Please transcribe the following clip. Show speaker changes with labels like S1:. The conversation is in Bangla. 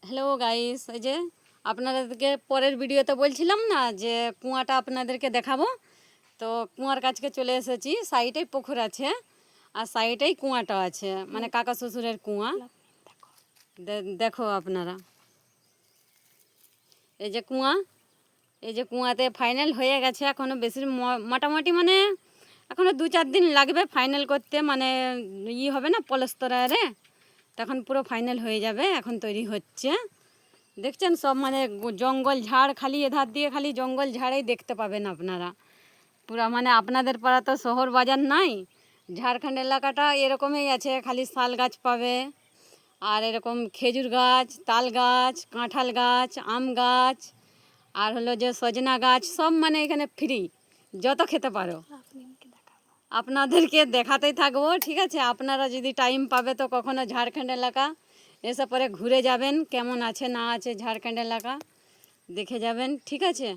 S1: হ্যালো গাইস, এই যে আপনাদেরকে পরের ভিডিওতে বলছিলাম না যে কুয়াটা আপনাদেরকে দেখাবো। তো কুয়ার কাছকে চলে এসেছি। সাইডেই পুকুর আছে আর সাইডেই কুয়াটা আছে, মানে কাকা শ্বশুরের কুয়া। দেখো আপনারা, এই যে কুয়া, এই যে কুয়াতে ফাইনাল হয়ে গেছে। এখনও বেশি মোটামুটি মানে এখনও 2-4 দিন লাগবে ফাইনাল করতে, মানে হবে না পলস্তরারে, তখন পুরো ফাইনাল হয়ে যাবে। এখন তৈরি হচ্ছে, দেখছেন সব মানে জঙ্গল ঝাড়, খালি এধার দিয়ে খালি জঙ্গল ঝাড়েই দেখতে পাবেন আপনারা। পুরো মানে আপনাদের পাড়া তো শহর বাজার নাই, ঝাড়খণ্ড এলাকাটা এরকমই আছে, খালি শাল গাছ পাবে আর এরকম খেজুর গাছ, তাল গাছ, কাঁঠাল গাছ, আম গাছ আর হলো যে সজনা গাছ, সব মানে এখানে ফ্রি, যত খেতে পারো। আপনাদেরকে দেখাতেই থাকবো, ঠিক আছে? আপনারা যদি টাইম পাবে তো কখনো ঝাড়খণ্ড এলাকা এসে পরে ঘুরে যাবেন, কেমন আছে না আছে ঝাড়খণ্ড এলাকা দেখে যাবেন, ঠিক আছে?